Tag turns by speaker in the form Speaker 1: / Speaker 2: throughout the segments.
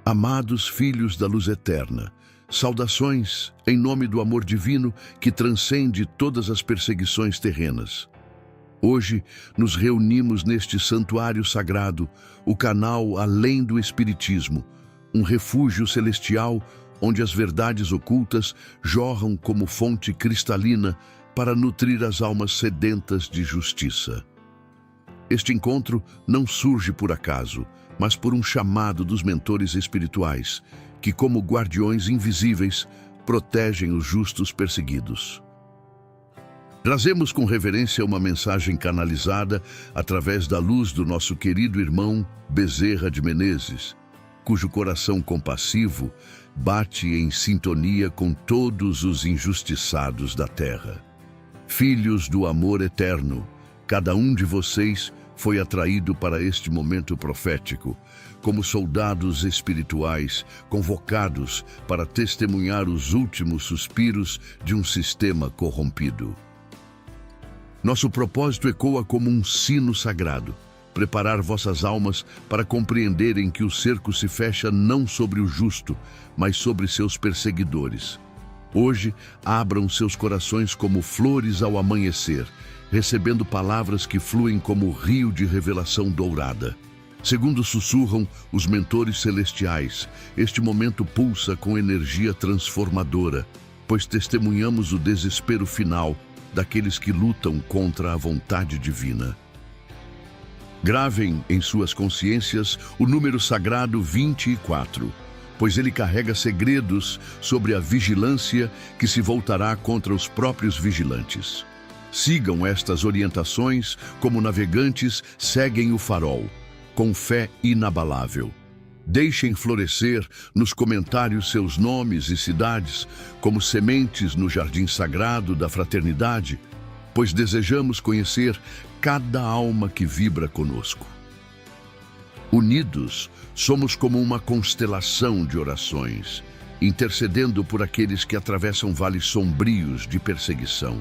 Speaker 1: Amados filhos da luz eterna, saudações em nome do amor divino que transcende todas as perseguições terrenas. Hoje nos reunimos neste santuário sagrado, o canal além do Espiritismo, um refúgio celestial onde as verdades ocultas jorram como fonte cristalina para nutrir as almas sedentas de justiça. Este encontro não surge por acaso, mas por um chamado dos mentores espirituais, que, como guardiões invisíveis, protegem os justos perseguidos. Trazemos com reverência uma mensagem canalizada através da luz do nosso querido irmão Bezerra de Menezes, cujo coração compassivo bate em sintonia com todos os injustiçados da terra. Filhos do amor eterno, cada um de vocês foi atraído para este momento profético, como soldados espirituais convocados para testemunhar os últimos suspiros de um sistema corrompido. Nosso propósito ecoa como um sino sagrado, preparar vossas almas para compreenderem que o cerco se fecha não sobre o justo, mas sobre seus perseguidores. Hoje, abram seus corações como flores ao amanhecer, recebendo palavras que fluem como rio de revelação dourada. Segundo sussurram os mentores celestiais, este momento pulsa com energia transformadora, pois testemunhamos o desespero final daqueles que lutam contra a vontade divina. Gravem em suas consciências o número sagrado 24, pois ele carrega segredos sobre a vigilância que se voltará contra os próprios vigilantes. Sigam estas orientações como navegantes seguem o farol, com fé inabalável. Deixem florescer nos comentários seus nomes e cidades como sementes no jardim sagrado da fraternidade, pois desejamos conhecer cada alma que vibra conosco. Unidos, somos como uma constelação de orações, intercedendo por aqueles que atravessam vales sombrios de perseguição.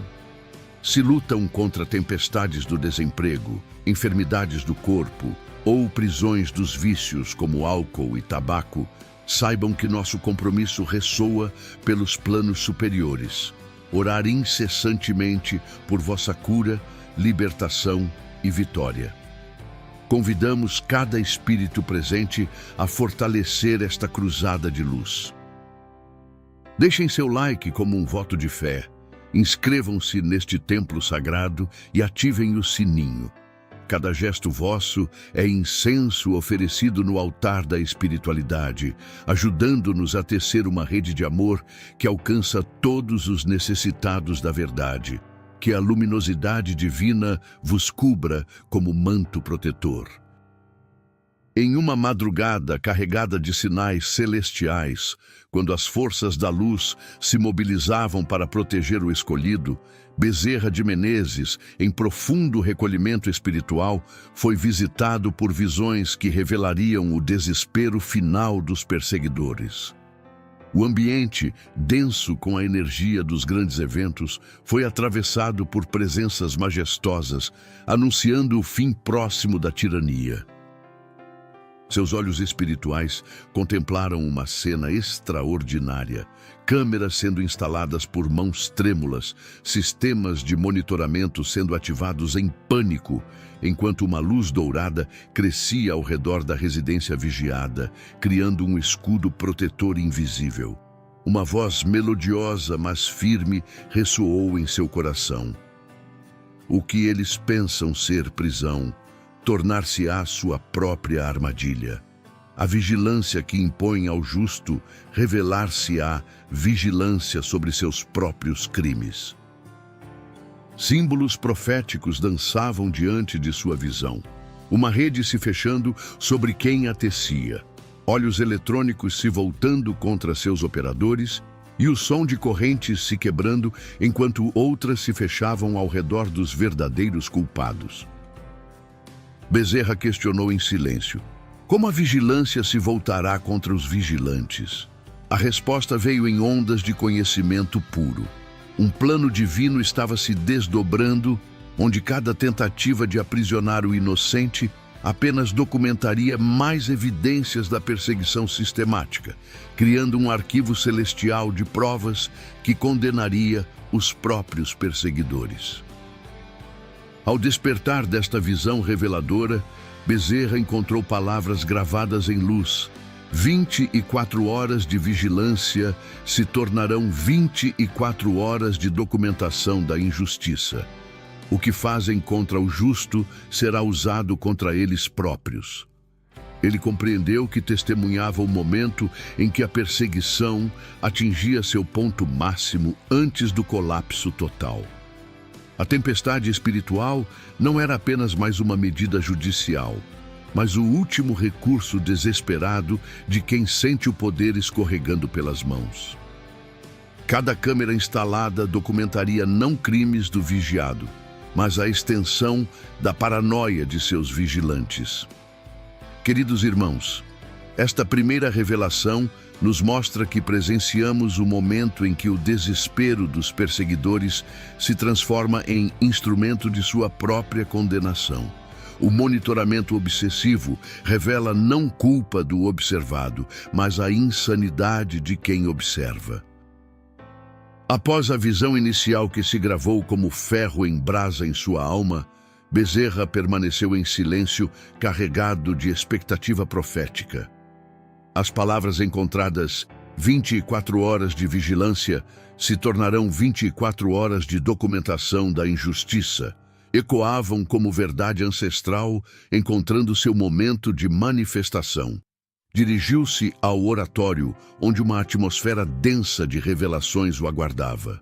Speaker 1: Se lutam contra tempestades do desemprego, enfermidades do corpo ou prisões dos vícios como álcool e tabaco, saibam que nosso compromisso ressoa pelos planos superiores. Orar incessantemente por vossa cura, libertação e vitória. Convidamos cada espírito presente a fortalecer esta cruzada de luz. Deixem seu like como um voto de fé. Inscrevam-se neste templo sagrado e ativem o sininho. Cada gesto vosso é incenso oferecido no altar da espiritualidade, ajudando-nos a tecer uma rede de amor que alcança todos os necessitados da verdade. Que a luminosidade divina vos cubra como manto protetor. Em uma madrugada carregada de sinais celestiais, quando as forças da luz se mobilizavam para proteger o escolhido, Bezerra de Menezes, em profundo recolhimento espiritual, foi visitado por visões que revelariam o desespero final dos perseguidores. O ambiente, denso com a energia dos grandes eventos, foi atravessado por presenças majestosas, anunciando o fim próximo da tirania. Seus olhos espirituais contemplaram uma cena extraordinária, câmeras sendo instaladas por mãos trêmulas, sistemas de monitoramento sendo ativados em pânico, enquanto uma luz dourada crescia ao redor da residência vigiada, criando um escudo protetor invisível. Uma voz melodiosa, mas firme, ressoou em seu coração. O que eles pensam ser prisão, tornar-se-á sua própria armadilha. A vigilância que impõe ao justo revelar-se-á vigilância sobre seus próprios crimes. Símbolos proféticos dançavam diante de sua visão. Uma rede se fechando sobre quem a tecia, olhos eletrônicos se voltando contra seus operadores e o som de correntes se quebrando enquanto outras se fechavam ao redor dos verdadeiros culpados. Bezerra questionou em silêncio: como a vigilância se voltará contra os vigilantes? A resposta veio em ondas de conhecimento puro. Um plano divino estava se desdobrando, onde cada tentativa de aprisionar o inocente apenas documentaria mais evidências da perseguição sistemática, criando um arquivo celestial de provas que condenaria os próprios perseguidores. Ao despertar desta visão reveladora, Bezerra encontrou palavras gravadas em luz. 24 horas de vigilância se tornarão 24 horas de documentação da injustiça. O que fazem contra o justo será usado contra eles próprios. Ele compreendeu que testemunhava o momento em que a perseguição atingia seu ponto máximo antes do colapso total. A tempestade espiritual não era apenas mais uma medida judicial, mas o último recurso desesperado de quem sente o poder escorregando pelas mãos. Cada câmera instalada documentaria não crimes do vigiado, mas a extensão da paranoia de seus vigilantes. Queridos irmãos, esta primeira revelação nos mostra que presenciamos o momento em que o desespero dos perseguidores se transforma em instrumento de sua própria condenação. O monitoramento obsessivo revela não culpa do observado, mas a insanidade de quem observa. Após a visão inicial que se gravou como ferro em brasa em sua alma, Bezerra permaneceu em silêncio, carregado de expectativa profética. As palavras encontradas 24 horas de vigilância se tornarão 24 horas de documentação da injustiça. Ecoavam como verdade ancestral, encontrando seu momento de manifestação. Dirigiu-se ao oratório, onde uma atmosfera densa de revelações o aguardava.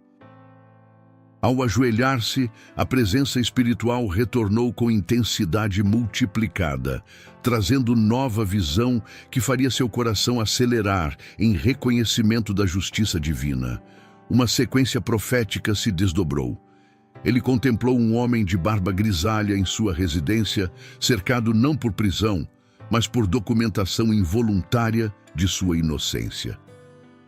Speaker 1: Ao ajoelhar-se, a presença espiritual retornou com intensidade multiplicada, trazendo nova visão que faria seu coração acelerar em reconhecimento da justiça divina. Uma sequência profética se desdobrou. Ele contemplou um homem de barba grisalha em sua residência, cercado não por prisão, mas por documentação involuntária de sua inocência.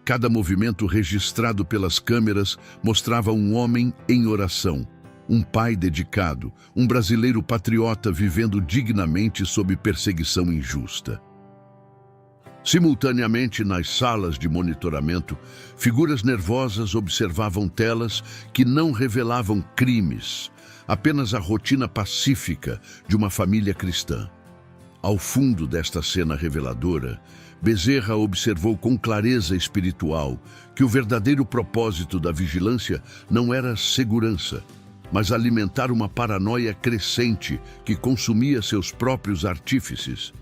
Speaker 1: Cada movimento registrado pelas câmeras mostrava um homem em oração, um pai dedicado, um brasileiro patriota vivendo dignamente sob perseguição injusta. Simultaneamente, nas salas de monitoramento, figuras nervosas observavam telas que não revelavam crimes, apenas a rotina pacífica de uma família cristã. Ao fundo desta cena reveladora, Bezerra observou com clareza espiritual que o verdadeiro propósito da vigilância não era segurança, mas alimentar uma paranoia crescente que consumia seus próprios artífices.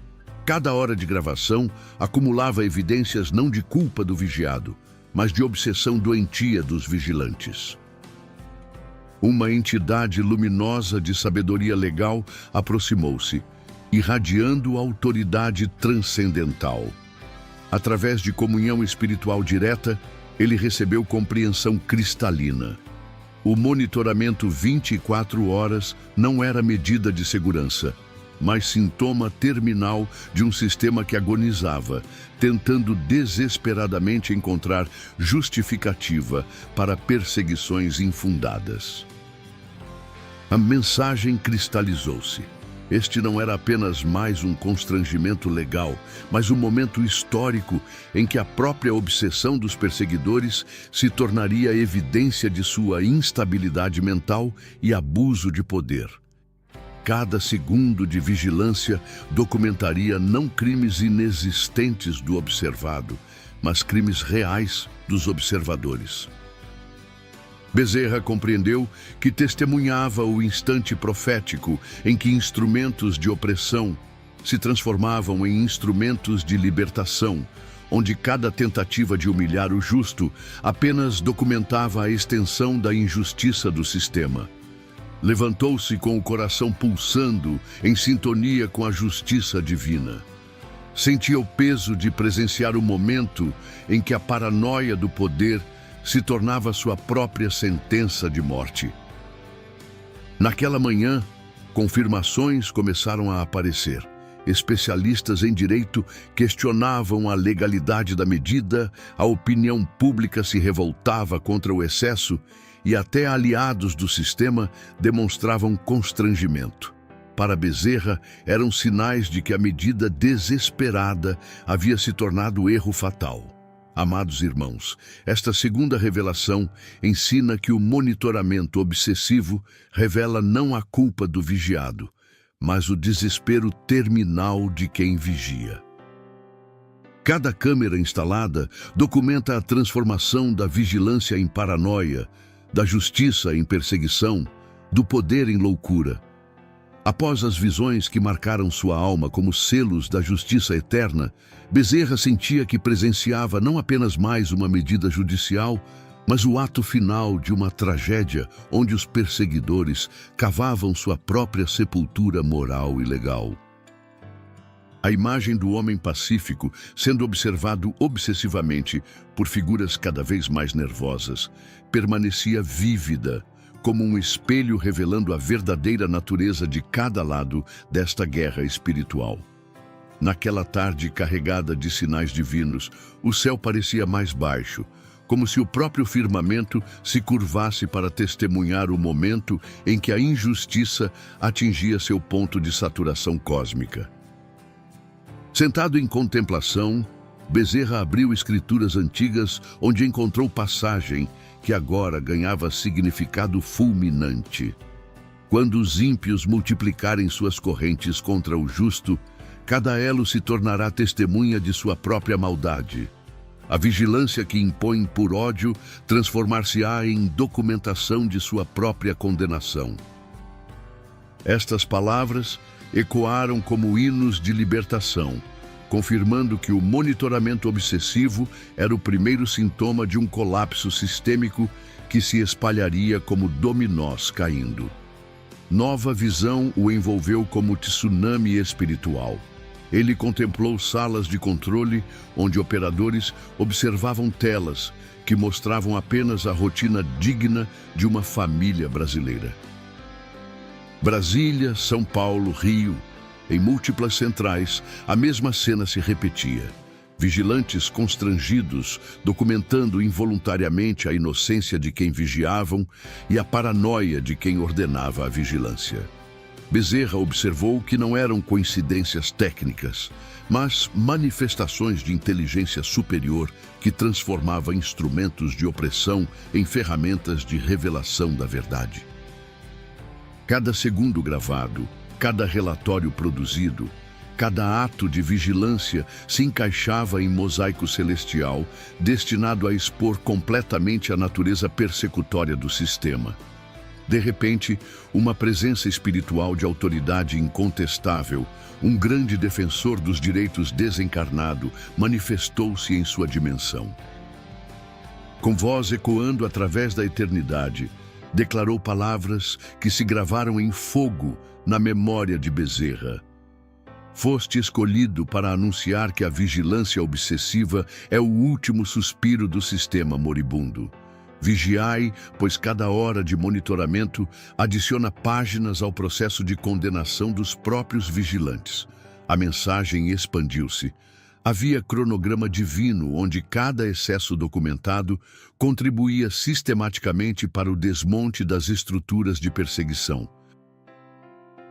Speaker 1: Cada hora de gravação acumulava evidências não de culpa do vigiado, mas de obsessão doentia dos vigilantes. Uma entidade luminosa de sabedoria legal aproximou-se, irradiando autoridade transcendental. Através de comunhão espiritual direta, ele recebeu compreensão cristalina. O monitoramento 24 horas não era medida de segurança, mas sintoma terminal de um sistema que agonizava, tentando desesperadamente encontrar justificativa para perseguições infundadas. A mensagem cristalizou-se. Este não era apenas mais um constrangimento legal, mas um momento histórico em que a própria obsessão dos perseguidores se tornaria evidência de sua instabilidade mental e abuso de poder. Cada segundo de vigilância documentaria não crimes inexistentes do observado, mas crimes reais dos observadores. Bezerra compreendeu que testemunhava o instante profético em que instrumentos de opressão se transformavam em instrumentos de libertação, onde cada tentativa de humilhar o justo apenas documentava a extensão da injustiça do sistema. Levantou-se com o coração pulsando em sintonia com a justiça divina. Sentia o peso de presenciar o momento em que a paranoia do poder se tornava sua própria sentença de morte. Naquela manhã, confirmações começaram a aparecer. Especialistas em direito questionavam a legalidade da medida, a opinião pública se revoltava contra o excesso e até aliados do sistema demonstravam constrangimento. para Bezerra, eram sinais de que a medida desesperada havia se tornado erro fatal. Amados irmãos, esta segunda revelação ensina que o monitoramento obsessivo revela não a culpa do vigiado, mas o desespero terminal de quem vigia. Cada câmera instalada documenta a transformação da vigilância em paranoia, da justiça em perseguição, do poder em loucura. Após as visões que marcaram sua alma como selos da justiça eterna, Bezerra sentia que presenciava não apenas mais uma medida judicial, mas o ato final de uma tragédia onde os perseguidores cavavam sua própria sepultura moral e legal. A imagem do homem pacífico sendo observado obsessivamente por figuras cada vez mais nervosas permanecia vívida, como um espelho revelando a verdadeira natureza de cada lado desta guerra espiritual. Naquela tarde carregada de sinais divinos, o céu parecia mais baixo, como se o próprio firmamento se curvasse para testemunhar o momento em que a injustiça atingia seu ponto de saturação cósmica. Sentado em contemplação, Bezerra abriu escrituras antigas onde encontrou passagem que agora ganhava significado fulminante. Quando os ímpios multiplicarem suas correntes contra o justo, cada elo se tornará testemunha de sua própria maldade. A vigilância que impõe por ódio transformar-se-á em documentação de sua própria condenação. Estas palavras ecoaram como hinos de libertação, confirmando que o monitoramento obsessivo era o primeiro sintoma de um colapso sistêmico que se espalharia como dominós caindo. Nova visão o envolveu como tsunami espiritual. Ele contemplou salas de controle onde operadores observavam telas que mostravam apenas a rotina digna de uma família brasileira. Brasília, São Paulo, Rio, em múltiplas centrais, a mesma cena se repetia. Vigilantes constrangidos, documentando involuntariamente a inocência de quem vigiavam e a paranoia de quem ordenava a vigilância. Bezerra observou que não eram coincidências técnicas, mas manifestações de inteligência superior que transformava instrumentos de opressão em ferramentas de revelação da verdade. Cada segundo gravado, cada relatório produzido, cada ato de vigilância se encaixava em mosaico celestial, destinado a expor completamente a natureza persecutória do sistema. De repente, uma presença espiritual de autoridade incontestável, um grande defensor dos direitos desencarnado, manifestou-se em sua dimensão. Com voz ecoando através da eternidade, declarou palavras que se gravaram em fogo na memória de Bezerra. Foste escolhido para anunciar que a vigilância obsessiva é o último suspiro do sistema moribundo. Vigiai, pois cada hora de monitoramento adiciona páginas ao processo de condenação dos próprios vigilantes. A mensagem expandiu-se. Havia cronograma divino onde cada excesso documentado contribuía sistematicamente para o desmonte das estruturas de perseguição.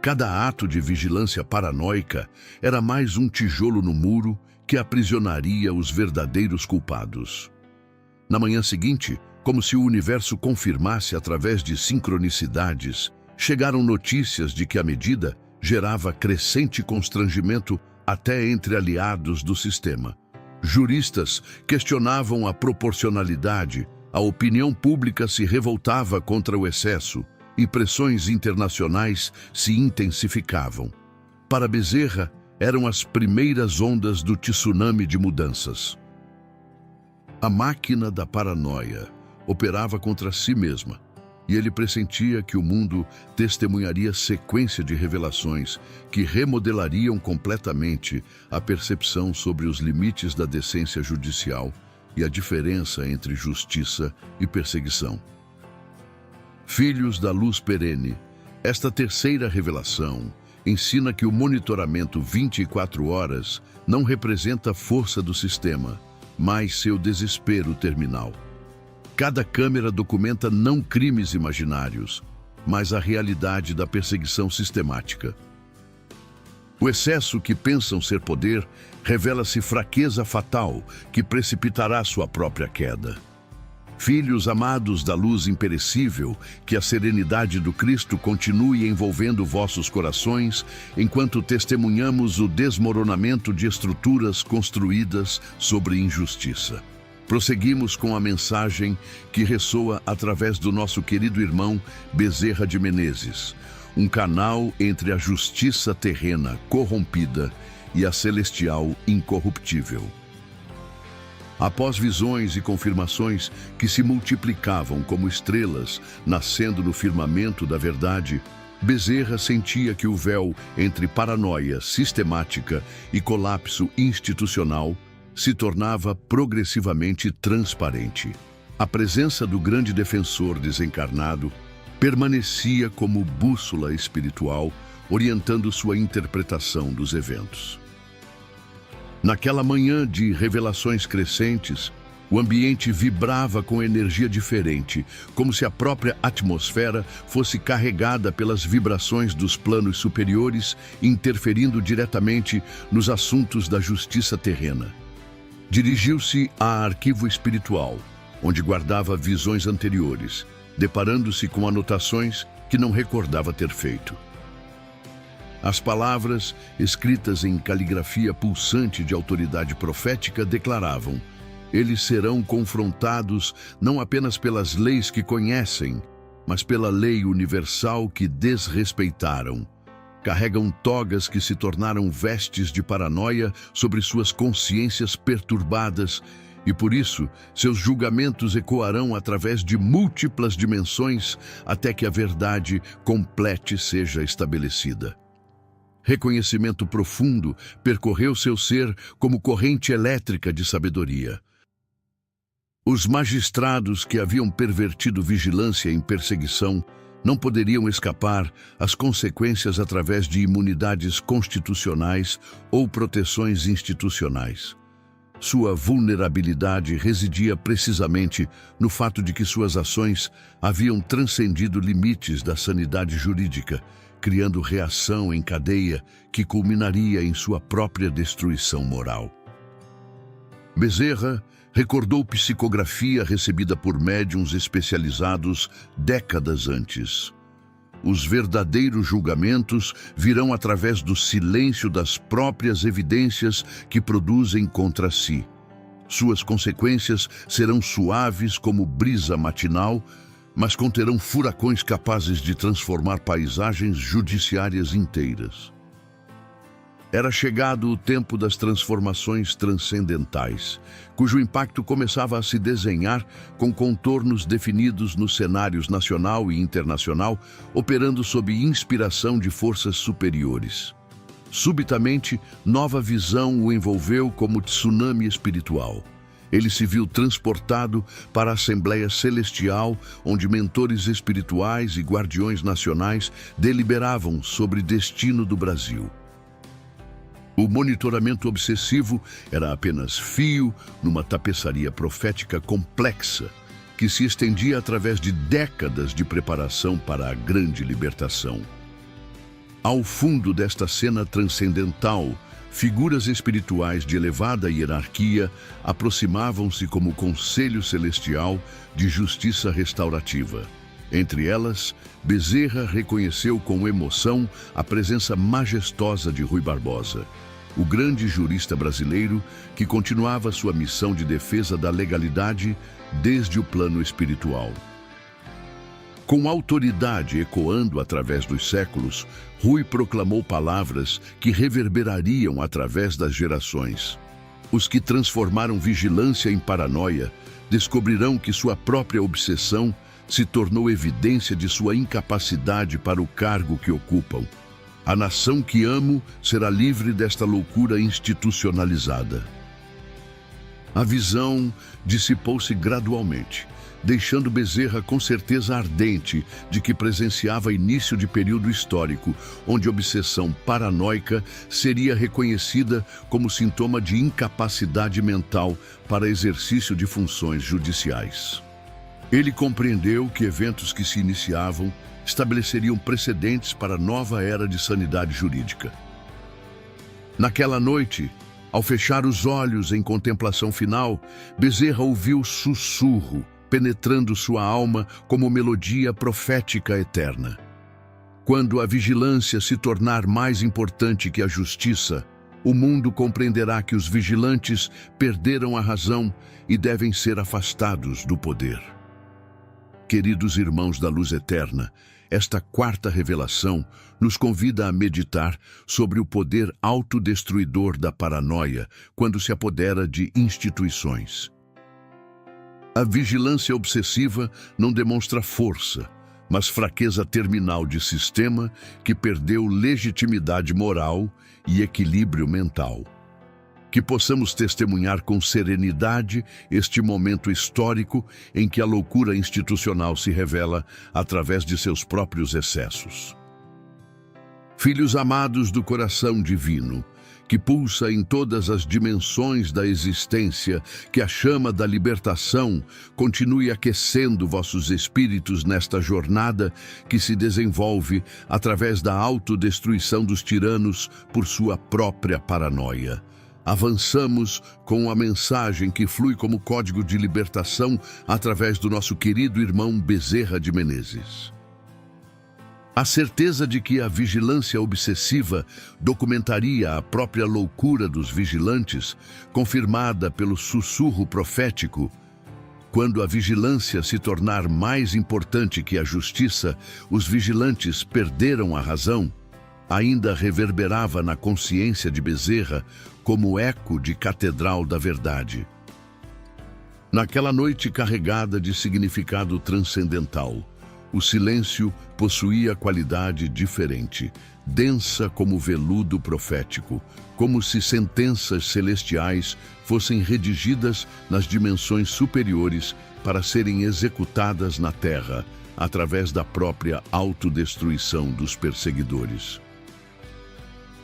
Speaker 1: Cada ato de vigilância paranoica era mais um tijolo no muro que aprisionaria os verdadeiros culpados. Na manhã seguinte, como se o universo confirmasse através de sincronicidades, chegaram notícias de que a medida gerava crescente constrangimento até entre aliados do sistema. Juristas questionavam a proporcionalidade, a opinião pública se revoltava contra o excesso e pressões internacionais se intensificavam. Para Bezerra, eram as primeiras ondas do tsunami de mudanças. A máquina da paranoia operava contra si mesma, e ele pressentia que o mundo testemunharia sequência de revelações que remodelariam completamente a percepção sobre os limites da decência judicial e a diferença entre justiça e perseguição. Filhos da luz perene, esta terceira revelação ensina que o monitoramento 24 horas não representa a força do sistema, mas seu desespero terminal. Cada câmera documenta não crimes imaginários, mas a realidade da perseguição sistemática. O excesso que pensam ser poder revela-se fraqueza fatal que precipitará sua própria queda. Filhos amados da luz imperecível, que a serenidade do Cristo continue envolvendo vossos corações, enquanto testemunhamos o desmoronamento de estruturas construídas sobre injustiça. Prosseguimos com a mensagem que ressoa através do nosso querido irmão Bezerra de Menezes, um canal entre a justiça terrena corrompida e a celestial incorruptível. Após visões e confirmações que se multiplicavam como estrelas nascendo no firmamento da verdade, Bezerra sentia que o véu entre paranoia sistemática e colapso institucional se tornava progressivamente transparente. A presença do grande defensor desencarnado permanecia como bússola espiritual, orientando sua interpretação dos eventos. Naquela manhã de revelações crescentes, o ambiente vibrava com energia diferente, como se a própria atmosfera fosse carregada pelas vibrações dos planos superiores, interferindo diretamente nos assuntos da justiça terrena. Dirigiu-se a arquivo espiritual, onde guardava visões anteriores, deparando-se com anotações que não recordava ter feito. As palavras, escritas em caligrafia pulsante de autoridade profética, declaravam: eles serão confrontados não apenas pelas leis que conhecem, mas pela lei universal que desrespeitaram. Carregam togas que se tornaram vestes de paranoia sobre suas consciências perturbadas e, por isso, seus julgamentos ecoarão através de múltiplas dimensões até que a verdade completa seja estabelecida. Reconhecimento profundo percorreu seu ser como corrente elétrica de sabedoria. Os magistrados que haviam pervertido vigilância em perseguição não poderiam escapar às consequências através de imunidades constitucionais ou proteções institucionais. Sua vulnerabilidade residia precisamente no fato de que suas ações haviam transcendido limites da sanidade jurídica, criando reação em cadeia que culminaria em sua própria destruição moral. Bezerra recordou psicografia recebida por médiuns especializados décadas antes. Os verdadeiros julgamentos virão através do silêncio das próprias evidências que produzem contra si. Suas consequências serão suaves como brisa matinal, mas conterão furacões capazes de transformar paisagens judiciárias inteiras. Era chegado o tempo das transformações transcendentais, cujo impacto começava a se desenhar com contornos definidos nos cenários nacional e internacional, operando sob inspiração de forças superiores. Subitamente, nova visão o envolveu como tsunami espiritual. Ele se viu transportado para a Assembleia Celestial, onde mentores espirituais e guardiões nacionais deliberavam sobre o destino do Brasil. O monitoramento obsessivo era apenas fio numa tapeçaria profética complexa, que se estendia através de décadas de preparação para a grande libertação. Ao fundo desta cena transcendental, figuras espirituais de elevada hierarquia aproximavam-se como conselho celestial de justiça restaurativa. Entre elas, Bezerra reconheceu com emoção a presença majestosa de Rui Barbosa, o grande jurista brasileiro que continuava sua missão de defesa da legalidade desde o plano espiritual. Com autoridade ecoando através dos séculos, Rui proclamou palavras que reverberariam através das gerações. Os que transformaram vigilância em paranoia descobrirão que sua própria obsessão se tornou evidência de sua incapacidade para o cargo que ocupam. A nação que amo será livre desta loucura institucionalizada. A visão dissipou-se gradualmente, deixando Bezerra com certeza ardente de que presenciava início de período histórico, onde a obsessão paranoica seria reconhecida como sintoma de incapacidade mental para exercício de funções judiciais. Ele compreendeu que eventos que se iniciavam estabeleceriam precedentes para a nova era de sanidade jurídica. Naquela noite, ao fechar os olhos em contemplação final, Bezerra ouviu sussurro, penetrando sua alma como melodia profética eterna. Quando a vigilância se tornar mais importante que a justiça, o mundo compreenderá que os vigilantes perderam a razão e devem ser afastados do poder. Queridos irmãos da luz eterna, esta quarta revelação nos convida a meditar sobre o poder autodestruidor da paranoia quando se apodera de instituições. A vigilância obsessiva não demonstra força, mas fraqueza terminal de sistema que perdeu legitimidade moral e equilíbrio mental. Que possamos testemunhar com serenidade este momento histórico em que a loucura institucional se revela através de seus próprios excessos. Filhos amados do coração divino, que pulsa em todas as dimensões da existência, que a chama da libertação continue aquecendo vossos espíritos nesta jornada que se desenvolve através da autodestruição dos tiranos por sua própria paranoia. Avançamos com a mensagem que flui como código de libertação através do nosso querido irmão Bezerra de Menezes. A certeza de que a vigilância obsessiva documentaria a própria loucura dos vigilantes, confirmada pelo sussurro profético, quando a vigilância se tornar mais importante que a justiça, os vigilantes perderam a razão, ainda reverberava na consciência de Bezerra como eco de catedral da verdade. Naquela noite carregada de significado transcendental, o silêncio possuía qualidade diferente, densa como veludo profético, como se sentenças celestiais fossem redigidas nas dimensões superiores para serem executadas na terra, através da própria autodestruição dos perseguidores.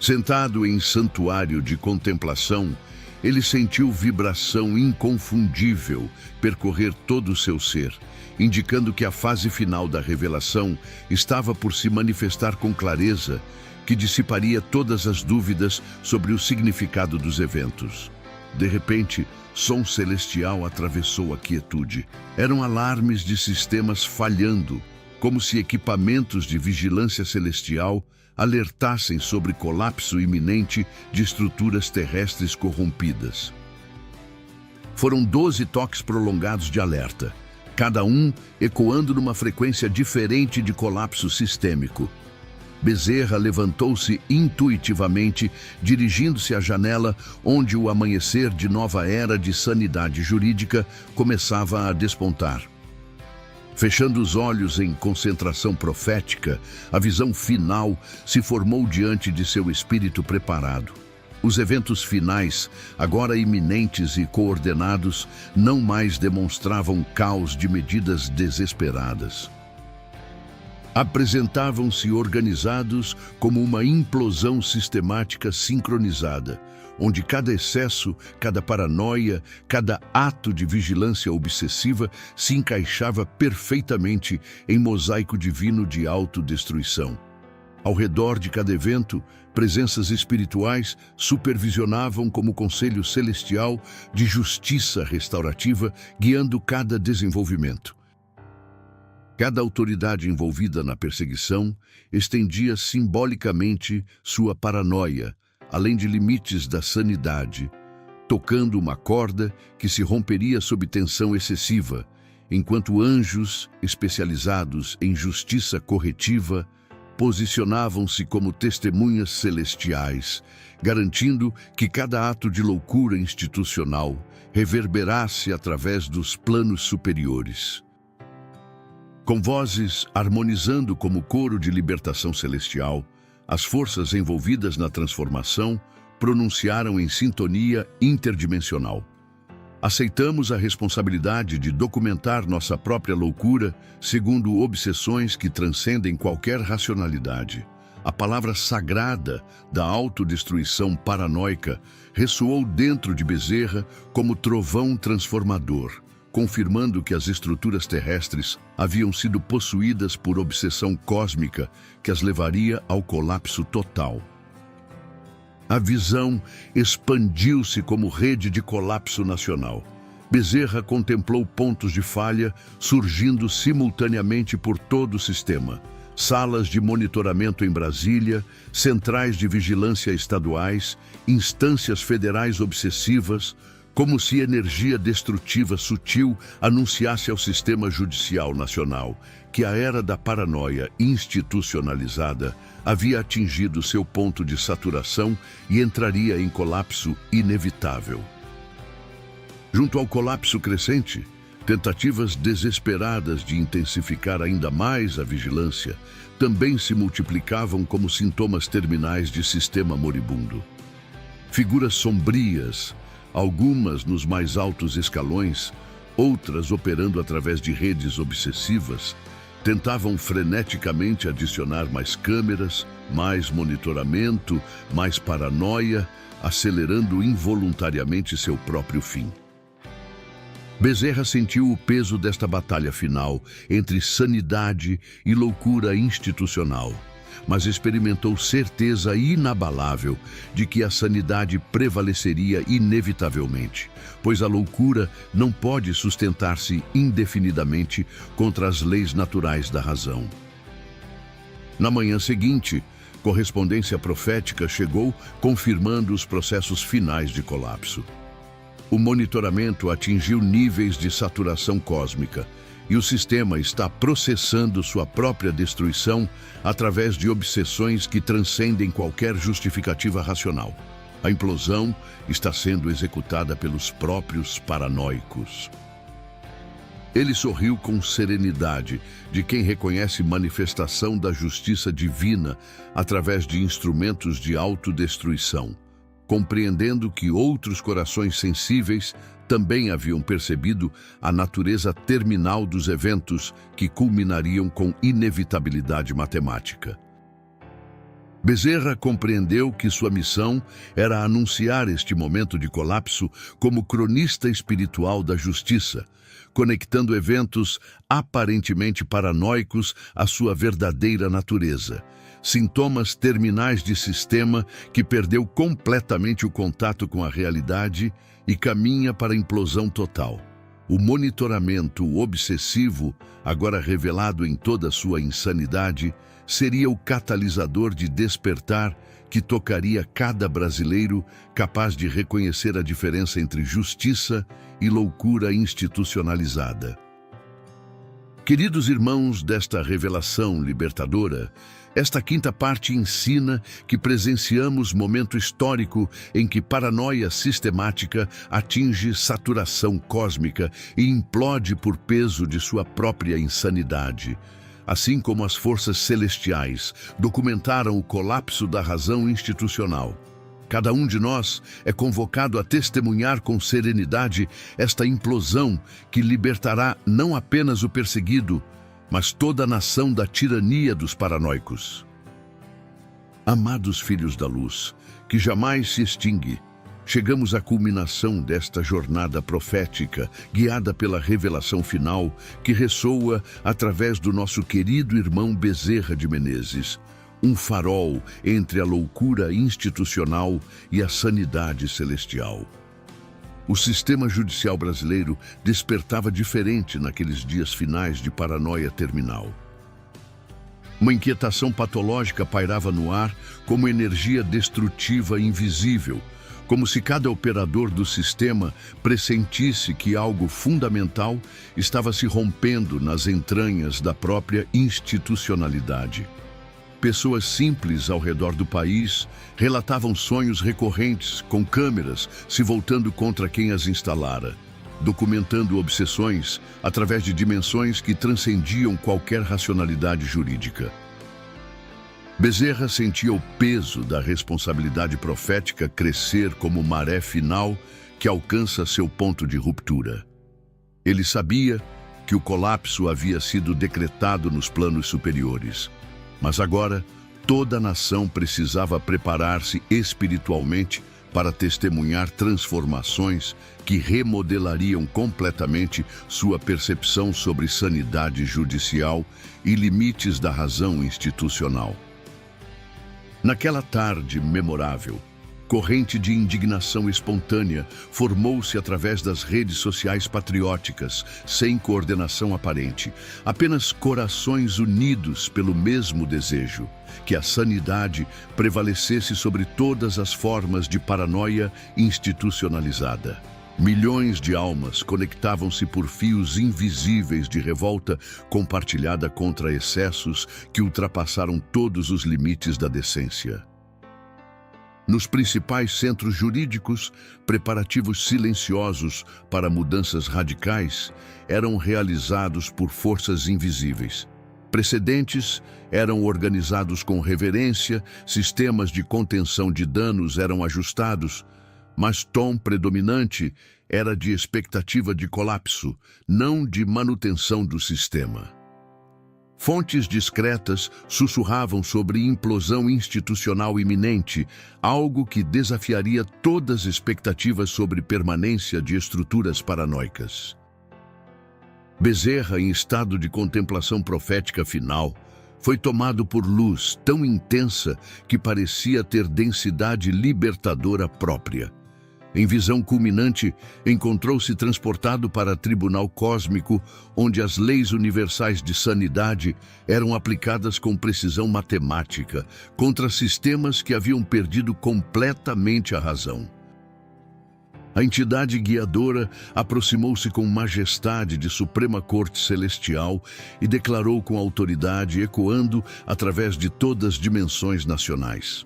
Speaker 1: Sentado em santuário de contemplação, ele sentiu vibração inconfundível percorrer todo o seu ser, indicando que a fase final da revelação estava por se manifestar com clareza, que dissiparia todas as dúvidas sobre o significado dos eventos. De repente, som celestial atravessou a quietude. Eram alarmes de sistemas falhando, como se equipamentos de vigilância celestial alertassem sobre colapso iminente de estruturas terrestres corrompidas. Foram 12 toques prolongados de alerta, cada um ecoando numa frequência diferente de colapso sistêmico. Bezerra levantou-se intuitivamente, dirigindo-se à janela onde o amanhecer de nova era de sanidade jurídica começava a despontar. Fechando os olhos em concentração profética, a visão final se formou diante de seu espírito preparado. Os eventos finais, agora iminentes e coordenados, não mais demonstravam caos de medidas desesperadas. Apresentavam-se organizados como uma implosão sistemática sincronizada, onde cada excesso, cada paranoia, cada ato de vigilância obsessiva se encaixava perfeitamente em mosaico divino de autodestruição. Ao redor de cada evento, presenças espirituais supervisionavam como conselho celestial de justiça restaurativa, guiando cada desenvolvimento. Cada autoridade envolvida na perseguição estendia simbolicamente sua paranoia, além de limites da sanidade, tocando uma corda que se romperia sob tensão excessiva, enquanto anjos especializados em justiça corretiva posicionavam-se como testemunhas celestiais, garantindo que cada ato de loucura institucional reverberasse através dos planos superiores. Com vozes harmonizando como coro de libertação celestial, as forças envolvidas na transformação pronunciaram em sintonia interdimensional. Aceitamos a responsabilidade de documentar nossa própria loucura segundo obsessões que transcendem qualquer racionalidade. A palavra sagrada da autodestruição paranoica ressoou dentro de Bezerra como trovão transformador, confirmando que as estruturas terrestres haviam sido possuídas por obsessão cósmica que as levaria ao colapso total. A visão expandiu-se como rede de colapso nacional. Bezerra contemplou pontos de falha surgindo simultaneamente por todo o sistema. Salas de monitoramento em Brasília, centrais de vigilância estaduais, instâncias federais obsessivas, como se energia destrutiva sutil anunciasse ao sistema judicial nacional que a era da paranoia institucionalizada havia atingido seu ponto de saturação e entraria em colapso inevitável. Junto ao colapso crescente, tentativas desesperadas de intensificar ainda mais a vigilância também se multiplicavam como sintomas terminais de sistema moribundo. Figuras sombrias, algumas nos mais altos escalões, outras operando através de redes obsessivas, tentavam freneticamente adicionar mais câmeras, mais monitoramento, mais paranoia, acelerando involuntariamente seu próprio fim. Bezerra sentiu o peso desta batalha final entre sanidade e loucura institucional, mas experimentou certeza inabalável de que a sanidade prevaleceria inevitavelmente, pois a loucura não pode sustentar-se indefinidamente contra as leis naturais da razão. Na manhã seguinte, correspondência profética chegou confirmando os processos finais de colapso. O monitoramento atingiu níveis de saturação cósmica e o sistema está processando sua própria destruição através de obsessões que transcendem qualquer justificativa racional. A implosão está sendo executada pelos próprios paranoicos. Ele sorriu com serenidade de quem reconhece manifestação da justiça divina através de instrumentos de autodestruição, compreendendo que outros corações sensíveis também haviam percebido a natureza terminal dos eventos que culminariam com inevitabilidade matemática. Bezerra compreendeu que sua missão era anunciar este momento de colapso como cronista espiritual da justiça, conectando eventos aparentemente paranoicos à sua verdadeira natureza, sintomas terminais de sistema que perdeu completamente o contato com a realidade e caminha para a implosão total. O monitoramento obsessivo, agora revelado em toda a sua insanidade, seria o catalisador de despertar que tocaria cada brasileiro capaz de reconhecer a diferença entre justiça e loucura institucionalizada. Queridos irmãos desta revelação libertadora, esta quinta parte ensina que presenciamos momento histórico em que paranoia sistemática atinge saturação cósmica e implode por peso de sua própria insanidade. Assim como as forças celestiais documentaram o colapso da razão institucional, cada um de nós é convocado a testemunhar com serenidade esta implosão que libertará não apenas o perseguido, mas toda a nação da tirania dos paranoicos. Amados filhos da luz, que jamais se extingue, chegamos à culminação desta jornada profética, guiada pela revelação final que ressoa através do nosso querido irmão Bezerra de Menezes, um farol entre a loucura institucional e a sanidade celestial. O sistema judicial brasileiro despertava diferente naqueles dias finais de paranoia terminal. Uma inquietação patológica pairava no ar como energia destrutiva invisível, como se cada operador do sistema pressentisse que algo fundamental estava se rompendo nas entranhas da própria institucionalidade. Pessoas simples ao redor do país relatavam sonhos recorrentes com câmeras se voltando contra quem as instalara, documentando obsessões através de dimensões que transcendiam qualquer racionalidade jurídica. Bezerra sentia o peso da responsabilidade profética crescer como maré final que alcança seu ponto de ruptura. Ele sabia que o colapso havia sido decretado nos planos superiores, mas agora toda a nação precisava preparar-se espiritualmente para testemunhar transformações que remodelariam completamente sua percepção sobre sanidade judicial e limites da razão institucional. Naquela tarde memorável, Corrente de indignação espontânea formou-se através das redes sociais patrióticas, sem coordenação aparente, apenas corações unidos pelo mesmo desejo, que a sanidade prevalecesse sobre todas as formas de paranoia institucionalizada. Milhões de almas conectavam-se por fios invisíveis de revolta compartilhada contra excessos que ultrapassaram todos os limites da decência. Nos principais centros jurídicos, preparativos silenciosos para mudanças radicais eram realizados por forças invisíveis. Precedentes eram organizados com reverência, sistemas de contenção de danos eram ajustados, mas tom predominante era de expectativa de colapso, não de manutenção do sistema. Fontes discretas sussurravam sobre implosão institucional iminente, algo que desafiaria todas as expectativas sobre permanência de estruturas paranoicas. Bezerra, em estado de contemplação profética final, foi tomado por luz tão intensa que parecia ter densidade libertadora própria. Em visão culminante, encontrou-se transportado para tribunal cósmico, onde as leis universais de sanidade eram aplicadas com precisão matemática contra sistemas que haviam perdido completamente a razão. A entidade guiadora aproximou-se com majestade de Suprema Corte Celestial e declarou com autoridade, ecoando através de todas as dimensões nacionais: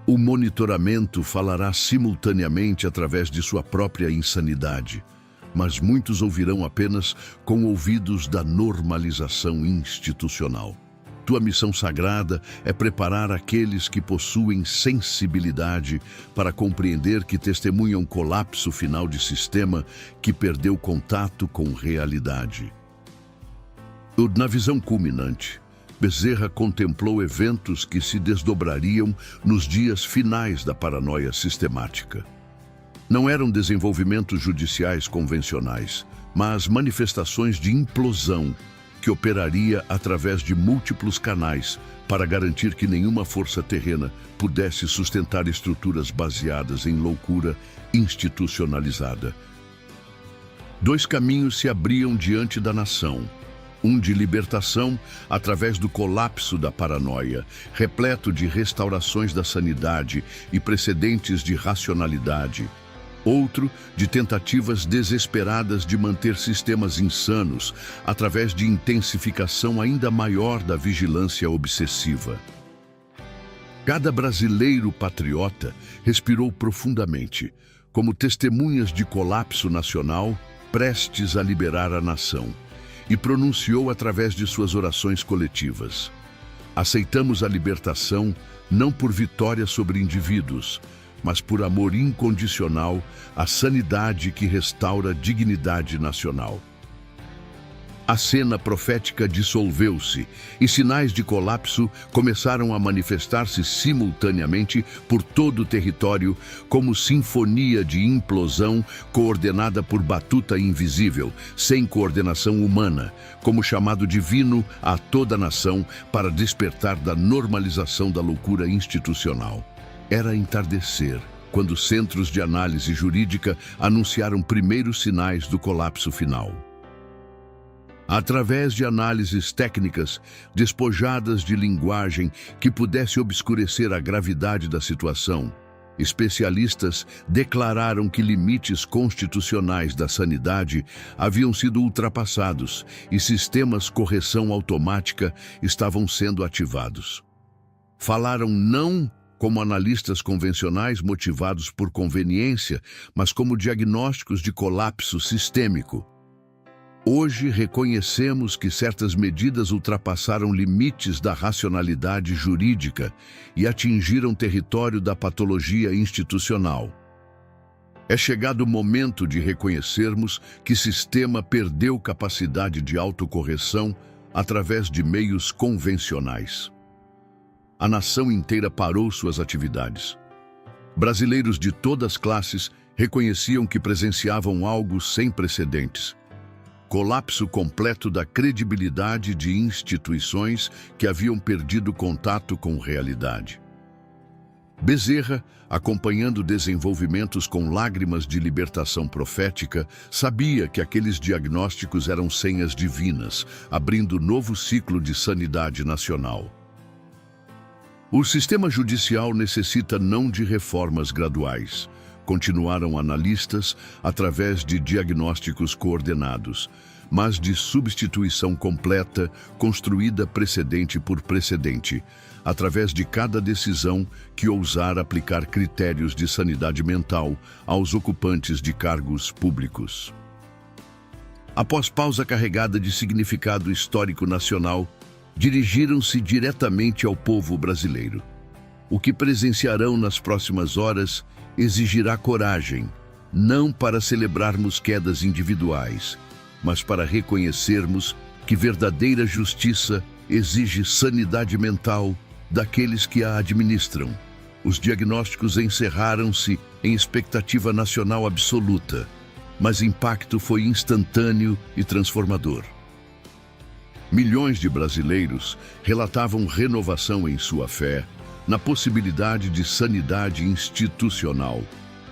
Speaker 1: o monitoramento falará simultaneamente através de sua própria insanidade, mas muitos ouvirão apenas com ouvidos da normalização institucional. Tua missão sagrada é preparar aqueles que possuem sensibilidade para compreender que testemunham colapso final de sistema que perdeu contato com realidade. Na visão culminante, Bezerra contemplou eventos que se desdobrariam nos dias finais da paranoia sistemática. Não eram desenvolvimentos judiciais convencionais, mas manifestações de implosão que operaria através de múltiplos canais para garantir que nenhuma força terrena pudesse sustentar estruturas baseadas em loucura institucionalizada. Dois caminhos se abriam diante da nação: um de libertação através do colapso da paranoia, repleto de restaurações da sanidade e precedentes de racionalidade. Outro de tentativas desesperadas de manter sistemas insanos através de intensificação ainda maior da vigilância obsessiva. Cada brasileiro patriota respirou profundamente, como testemunhas de colapso nacional prestes a liberar a nação, e pronunciou através de suas orações coletivas: aceitamos a libertação não por vitória sobre indivíduos, mas por amor incondicional à sanidade que restaura a dignidade nacional. A cena profética dissolveu-se e sinais de colapso começaram a manifestar-se simultaneamente por todo o território como sinfonia de implosão coordenada por batuta invisível, sem coordenação humana, como chamado divino a toda a nação para despertar da normalização da loucura institucional. Era entardecer quando centros de análise jurídica anunciaram primeiros sinais do colapso final. Através de análises técnicas despojadas de linguagem que pudesse obscurecer a gravidade da situação, especialistas declararam que limites constitucionais da sanidade haviam sido ultrapassados e sistemas de correção automática estavam sendo ativados. Falaram não como analistas convencionais motivados por conveniência, mas como diagnósticos de colapso sistêmico. Hoje reconhecemos que certas medidas ultrapassaram limites da racionalidade jurídica e atingiram território da patologia institucional. É chegado o momento de reconhecermos que o sistema perdeu capacidade de autocorreção através de meios convencionais. A nação inteira parou suas atividades. Brasileiros de todas as classes reconheciam que presenciavam algo sem precedentes: colapso completo da credibilidade de instituições que haviam perdido contato com realidade. Bezerra, acompanhando desenvolvimentos com lágrimas de libertação profética, sabia que aqueles diagnósticos eram senhas divinas, abrindo novo ciclo de sanidade nacional. O sistema judicial necessita não de reformas graduais, continuaram analistas, através de diagnósticos coordenados, mas de substituição completa, construída precedente por precedente, através de cada decisão que ousar aplicar critérios de sanidade mental aos ocupantes de cargos públicos. Após pausa carregada de significado histórico nacional, dirigiram-se diretamente ao povo brasileiro. O que presenciarão nas próximas horas exigirá coragem, não para celebrarmos quedas individuais, mas para reconhecermos que verdadeira justiça exige sanidade mental daqueles que a administram. Os diagnósticos encerraram-se em expectativa nacional absoluta, mas o impacto foi instantâneo e transformador. Milhões de brasileiros relatavam renovação em sua fé, na possibilidade de sanidade institucional.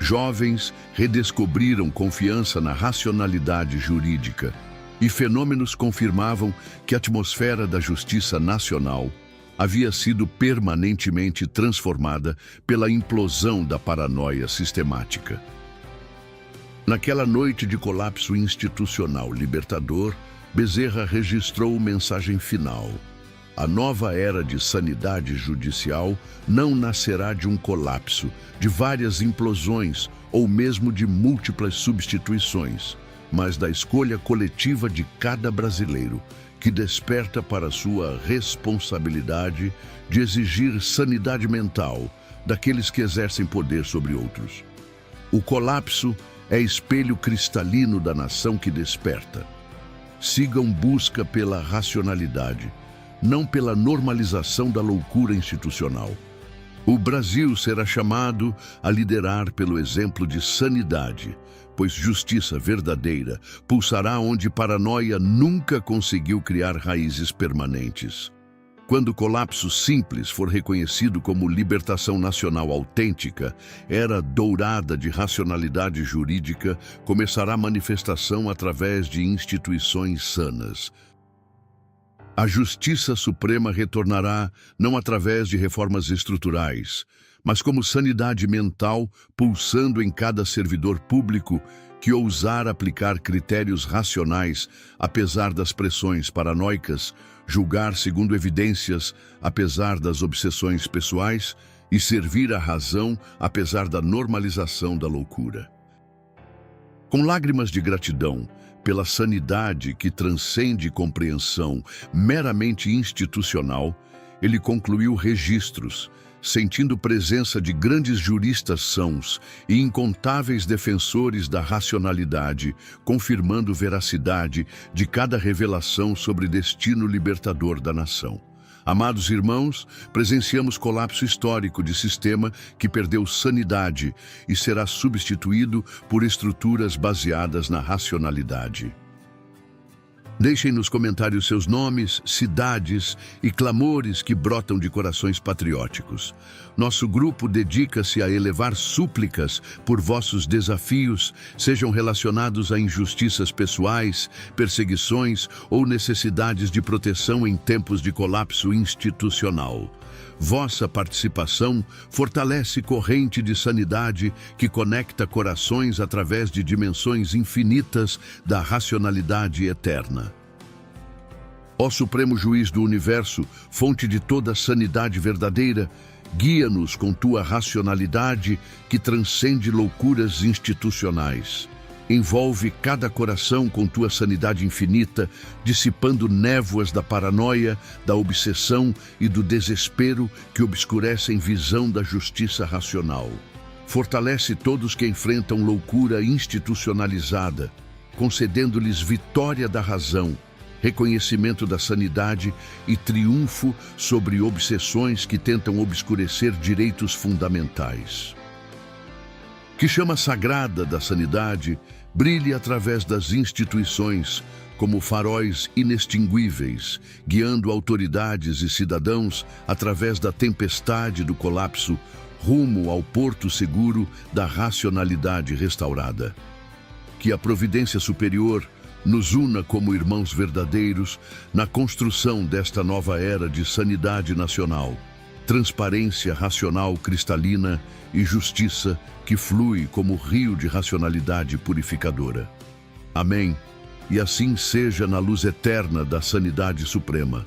Speaker 1: Jovens redescobriram confiança na racionalidade jurídica e fenômenos confirmavam que a atmosfera da justiça nacional havia sido permanentemente transformada pela implosão da paranoia sistemática. Naquela noite de colapso institucional libertador, Bezerra registrou mensagem final. A nova era de sanidade judicial não nascerá de um colapso, de várias implosões ou mesmo de múltiplas substituições, mas da escolha coletiva de cada brasileiro, que desperta para sua responsabilidade de exigir sanidade mental daqueles que exercem poder sobre outros. O colapso é espelho cristalino da nação que desperta. Sigam busca pela racionalidade, não pela normalização da loucura institucional. O Brasil será chamado a liderar pelo exemplo de sanidade, pois justiça verdadeira pulsará onde paranoia nunca conseguiu criar raízes permanentes. Quando o colapso simples for reconhecido como libertação nacional autêntica, era dourada de racionalidade jurídica, começará a manifestação através de instituições sanas. A Justiça Suprema retornará não através de reformas estruturais, mas como sanidade mental pulsando em cada servidor público que ousar aplicar critérios racionais apesar das pressões paranoicas, julgar segundo evidências apesar das obsessões pessoais e servir à razão apesar da normalização da loucura. Com lágrimas de gratidão pela sanidade que transcende compreensão meramente institucional, ele concluiu registros, sentindo presença de grandes juristas sãos e incontáveis defensores da racionalidade, confirmando veracidade de cada revelação sobre destino libertador da nação. Amados irmãos, presenciamos colapso histórico de sistema que perdeu sanidade e será substituído por estruturas baseadas na racionalidade. Deixem nos comentários seus nomes, cidades e clamores que brotam de corações patrióticos. Nosso grupo dedica-se a elevar súplicas por vossos desafios, sejam relacionados a injustiças pessoais, perseguições ou necessidades de proteção em tempos de colapso institucional. Vossa participação fortalece corrente de sanidade que conecta corações através de dimensões infinitas da racionalidade eterna. Ó Supremo Juiz do Universo, fonte de toda sanidade verdadeira, guia-nos com tua racionalidade que transcende loucuras institucionais. Envolve cada coração com tua sanidade infinita, dissipando névoas da paranoia, da obsessão e do desespero que obscurecem visão da justiça racional. Fortalece todos que enfrentam loucura institucionalizada, concedendo-lhes vitória da razão, reconhecimento da sanidade e triunfo sobre obsessões que tentam obscurecer direitos fundamentais. Que chama sagrada da sanidade brilhe através das instituições como faróis inextinguíveis, guiando autoridades e cidadãos através da tempestade do colapso rumo ao porto seguro da racionalidade restaurada. Que a providência superior nos una como irmãos verdadeiros na construção desta nova era de sanidade nacional, transparência racional cristalina e justiça que flui como rio de racionalidade purificadora. Amém. E assim seja na luz eterna da sanidade suprema.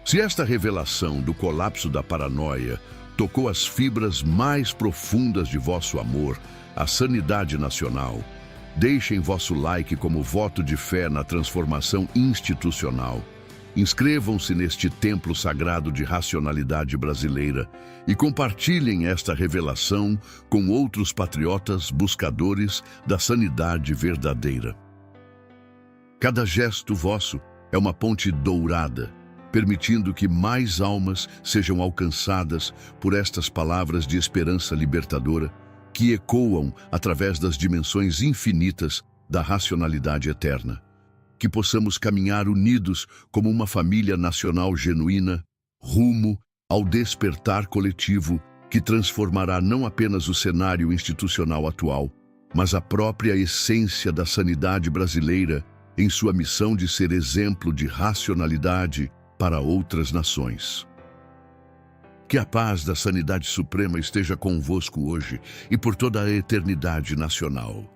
Speaker 1: Se esta revelação do colapso da paranoia tocou as fibras mais profundas de vosso amor, a sanidade nacional, deixem vosso like como voto de fé na transformação institucional. Inscrevam-se neste templo sagrado de racionalidade brasileira e compartilhem esta revelação com outros patriotas buscadores da sanidade verdadeira. Cada gesto vosso é uma ponte dourada, permitindo que mais almas sejam alcançadas por estas palavras de esperança libertadora que ecoam através das dimensões infinitas da racionalidade eterna. Que possamos caminhar unidos como uma família nacional genuína, rumo ao despertar coletivo que transformará não apenas o cenário institucional atual, mas a própria essência da sanidade brasileira em sua missão de ser exemplo de racionalidade para outras nações. Que a paz da sanidade suprema esteja convosco hoje e por toda a eternidade nacional.